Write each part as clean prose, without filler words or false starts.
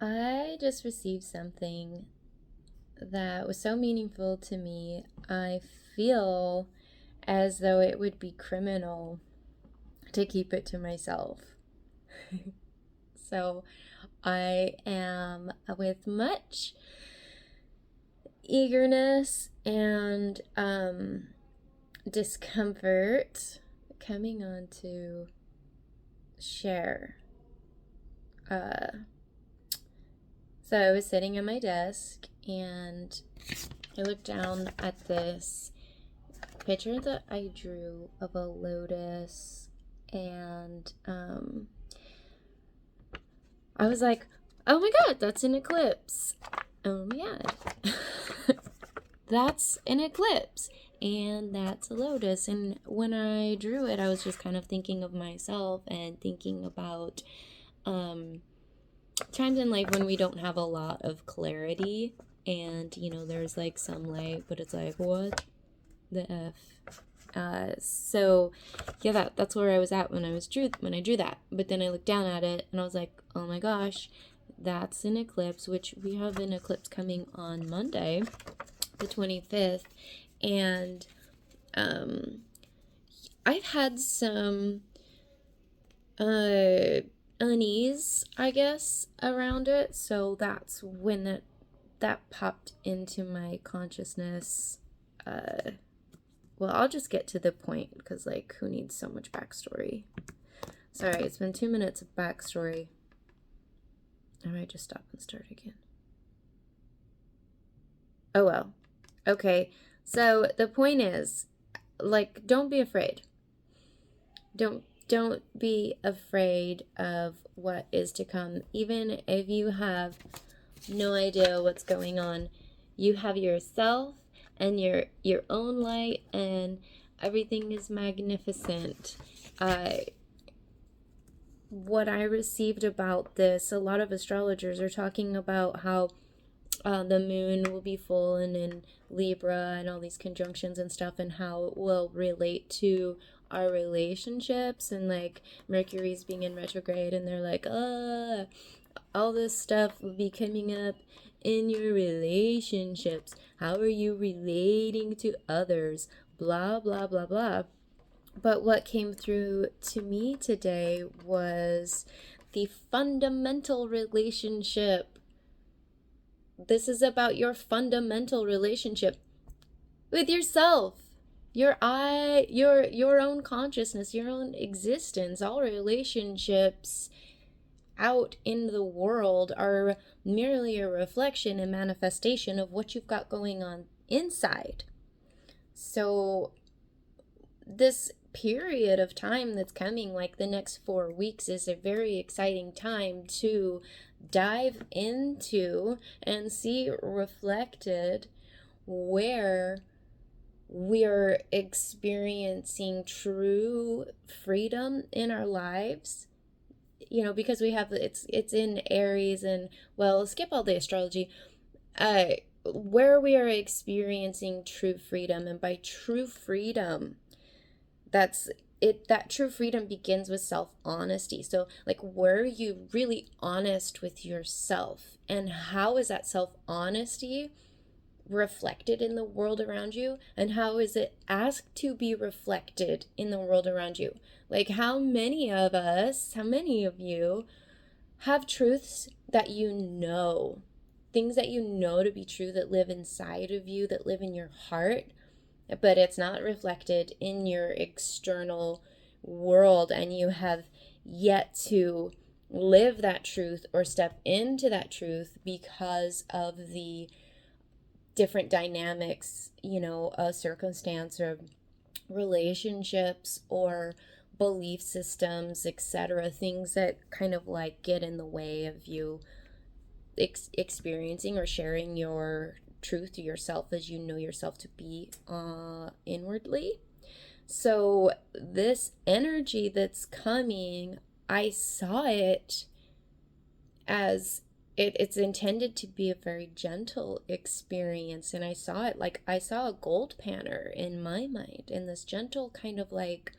I just received something that was so meaningful to me. I feel as though it would be criminal to keep it to myself. So I am with much eagerness and discomfort coming on to share. So I was sitting at my desk and I looked down at this picture that I drew of a lotus, and I was like, oh my god, that's an eclipse. Oh my god. That's an eclipse. And that's a lotus. And when I drew it, I was just kind of thinking of myself and thinking about times in life when we don't have a lot of clarity, and there's like some light, but it's like, what the F? So yeah, that's where I was at when I drew that. But then I looked down at it and I was like, oh my gosh, that's an eclipse, which we have an eclipse coming on Monday, the 25th. And I've had some unease, I guess, around it. So that's when that popped into my consciousness. Well, I'll just get to the point because, like, who needs so much backstory? Sorry, it's been 2 minutes of backstory. I might just stop and start again. Oh well. Okay, so the point is, like, don't be afraid. Don't be afraid of what is to come. Even if you have no idea what's going on, you have yourself and your own light, and everything is magnificent. What I received about this, a lot of astrologers are talking about how the moon will be full and in Libra and all these conjunctions and stuff, and how it will relate to our relationships, and like Mercury's being in retrograde, and they're like, all this stuff will be coming up in your relationships. How are you relating to others? Blah, blah, blah, blah. But what came through to me today was the fundamental relationship. This is about your fundamental relationship with yourself, your own consciousness, your own existence. All relationships out in the world are merely a reflection and manifestation of what you've got going on inside. So this period of time that's coming, like the next 4 weeks, is a very exciting time to dive into and see reflected where we're experiencing true freedom in our lives. Because we have it's in Aries, and well, skip all the astrology, where we are experiencing true freedom. And by true freedom, that's it. That true freedom begins with self-honesty. So, like, where are you really honest with yourself, and how is that self-honesty reflected in the world around you, and how is it asked to be reflected in the world around you? Like, how many of you have truths that things that you know to be true, that live inside of you, that live in your heart, but it's not reflected in your external world, and you have yet to live that truth or step into that truth because of the different dynamics, a circumstance or relationships or belief systems, etc., things that kind of like get in the way of you experiencing or sharing your truth to yourself as you know yourself to be inwardly. So this energy that's coming, I saw it as it's intended to be a very gentle experience. And I saw it like I saw a gold panner in my mind, in this gentle kind of like,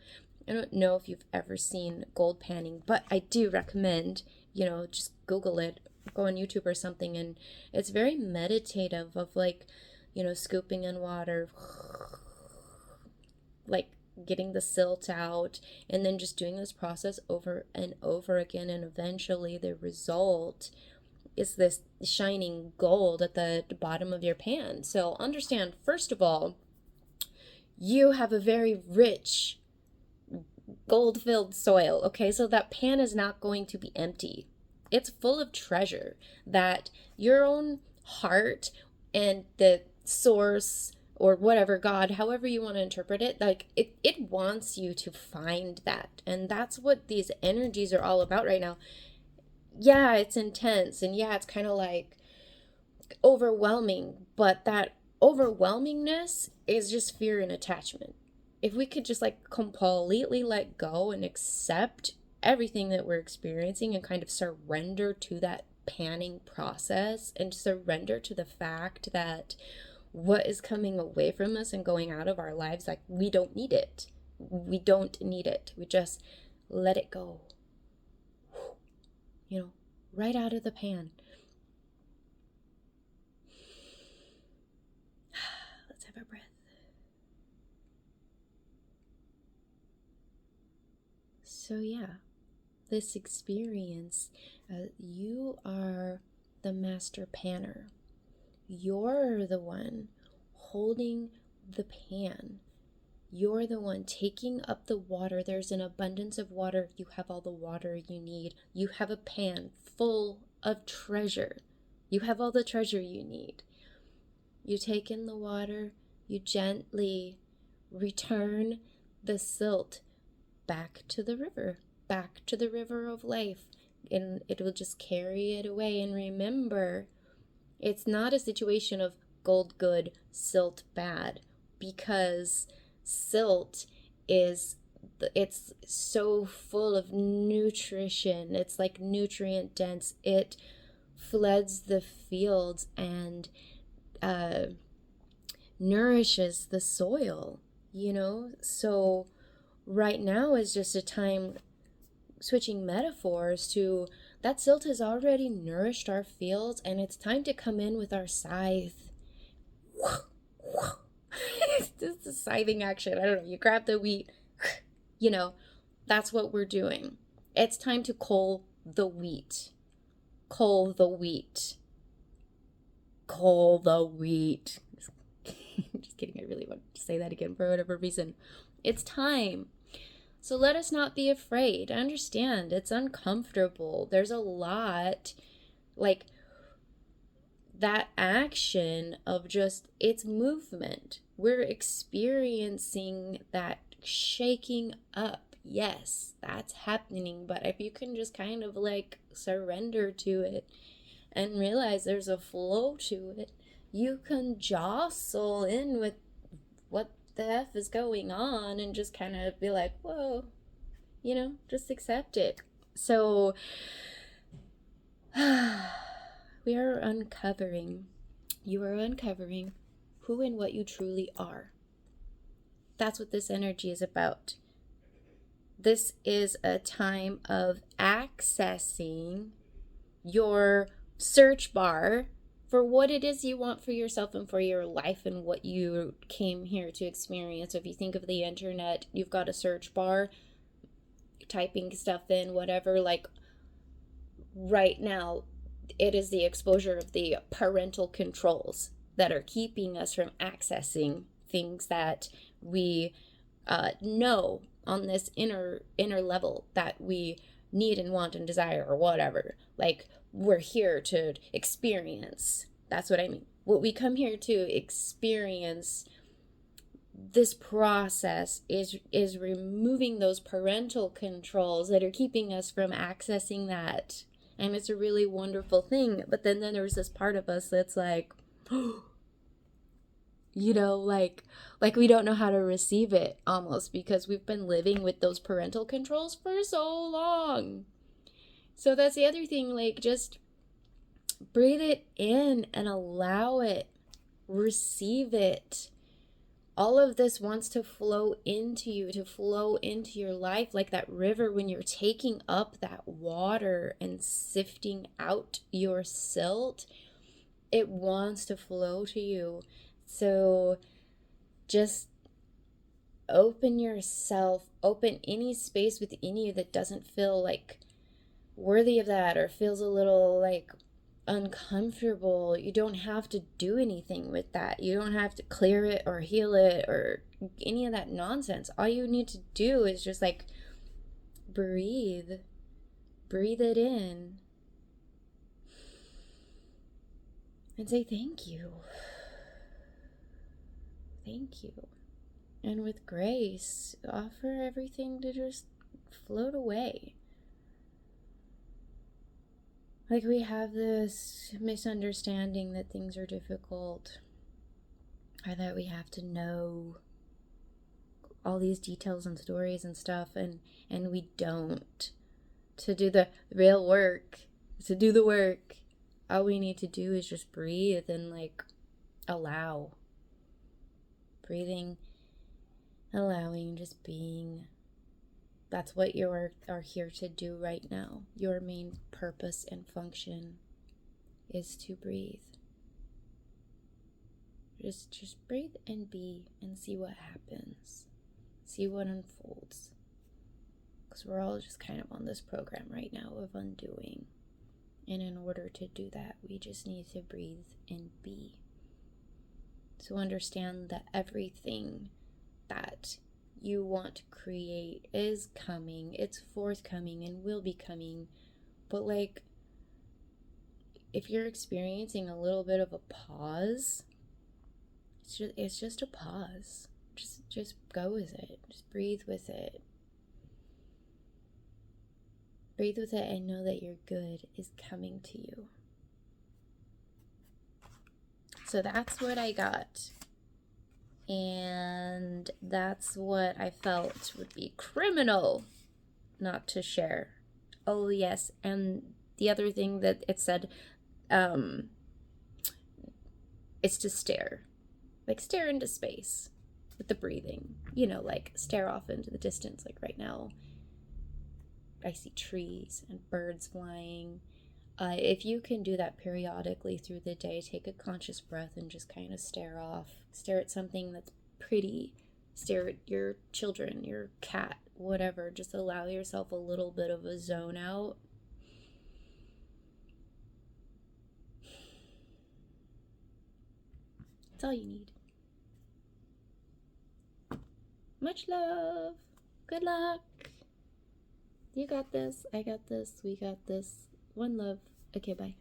I don't know if you've ever seen gold panning, but I do recommend, just Google it go on YouTube or something, and it's very meditative of like, scooping in water, like getting the silt out, and then just doing this process over and over again, and eventually the result is this shining gold at the bottom of your pan. So understand, first of all, you have a very rich gold-filled soil, okay? So that pan is not going to be empty. It's full of treasure that your own heart and the source or whatever, God, however you want to interpret it, like it wants you to find that. And that's what these energies are all about right now. Yeah, it's intense, and yeah, it's kind of like overwhelming, but that overwhelmingness is just fear and attachment. If we could just like completely let go and accept everything that we're experiencing and kind of surrender to that panning process and surrender to the fact that what is coming away from us and going out of our lives, like, we don't need it. We don't need it. We just let it go. Right out of the pan. Let's have a breath. So yeah, this experience, you are the master panner. You're the one holding the pan. You're the one taking up the water. There's an abundance of water. You have all the water you need. You have a pan full of treasure. You have all the treasure you need. You take in the water. You gently return the silt back to the river of life. And it will just carry it away. And remember, it's not a situation of gold good, silt bad, because silt it's so full of nutrition. It's like nutrient dense. It floods the fields and nourishes the soil, So right now is just a time, switching metaphors, to that silt has already nourished our fields, and it's time to come in with our scythe. It's just a scything action. I don't know. You grab the wheat, that's what we're doing. It's time to cull the wheat. Cull the wheat. Cull the wheat. Just kidding. I really want to say that again for whatever reason. It's time. So let us not be afraid. I understand it's uncomfortable. There's a lot, like, that action of just, it's movement. We're experiencing that shaking up. Yes, that's happening. But if you can just kind of like surrender to it and realize there's a flow to it, you can jostle in with what the F is going on and just kind of be like, whoa, just accept it. So we are uncovering, you are uncovering who and what you truly are. That's what this energy is about. This is a time of accessing your search bar for what it is you want for yourself and for your life and what you came here to experience. If you think of the internet, you've got a search bar, typing stuff in, whatever. Like right now, it is the exposure of the parental controls that are keeping us from accessing things that we know on this inner level that we need and want and desire or whatever. Like, we're here to experience. That's what I mean. What we come here to experience, this process is removing those parental controls that are keeping us from accessing that. And it's a really wonderful thing. But then there's this part of us that's like, like we don't know how to receive it, almost, because we've been living with those parental controls for so long. So that's the other thing, like, just breathe it in and allow it, receive it, All of this wants to flow into you, to flow into your life like that river when you're taking up that water and sifting out your silt. It wants to flow to you. So just open yourself, open any space within you that doesn't feel like worthy of that or feels a little like uncomfortable. You don't have to do anything with that. You don't have to clear it or heal it or any of that nonsense. All you need to do is just like breathe. Breathe it in. And say thank you. Thank you. And with grace, offer everything to just float away. Like we have this misunderstanding that things are difficult, or that we have to know all these details and stories and stuff, and we don't. To do the real work, to do the work, all we need to do is just breathe and like allow. Breathing, allowing, just being. That's what you are here to do right now. Your main purpose and function is to breathe. Just breathe and be and see what happens. See what unfolds. Because we're all just kind of on this program right now of undoing. And in order to do that, we just need to breathe and be. So understand that everything that you want to create is coming. It's forthcoming and will be coming. But like, if you're experiencing a little bit of a pause, it's just a pause. Just go with it. Just breathe with it. Breathe with it and know that your good is coming to you. So that's what I got. And that's what I felt would be criminal not to share. Oh, yes. And the other thing that it said is to stare. Like, stare into space with the breathing. You know, like, stare off into the distance. Like, right now, I see trees and birds flying. If you can do that periodically through the day, take a conscious breath and just kind of stare off. Stare at something that's pretty. Stare at your children, your cat, whatever. Just allow yourself a little bit of a zone out. That's all you need. Much love. Good luck. You got this. I got this. We got this. One love. Okay, bye.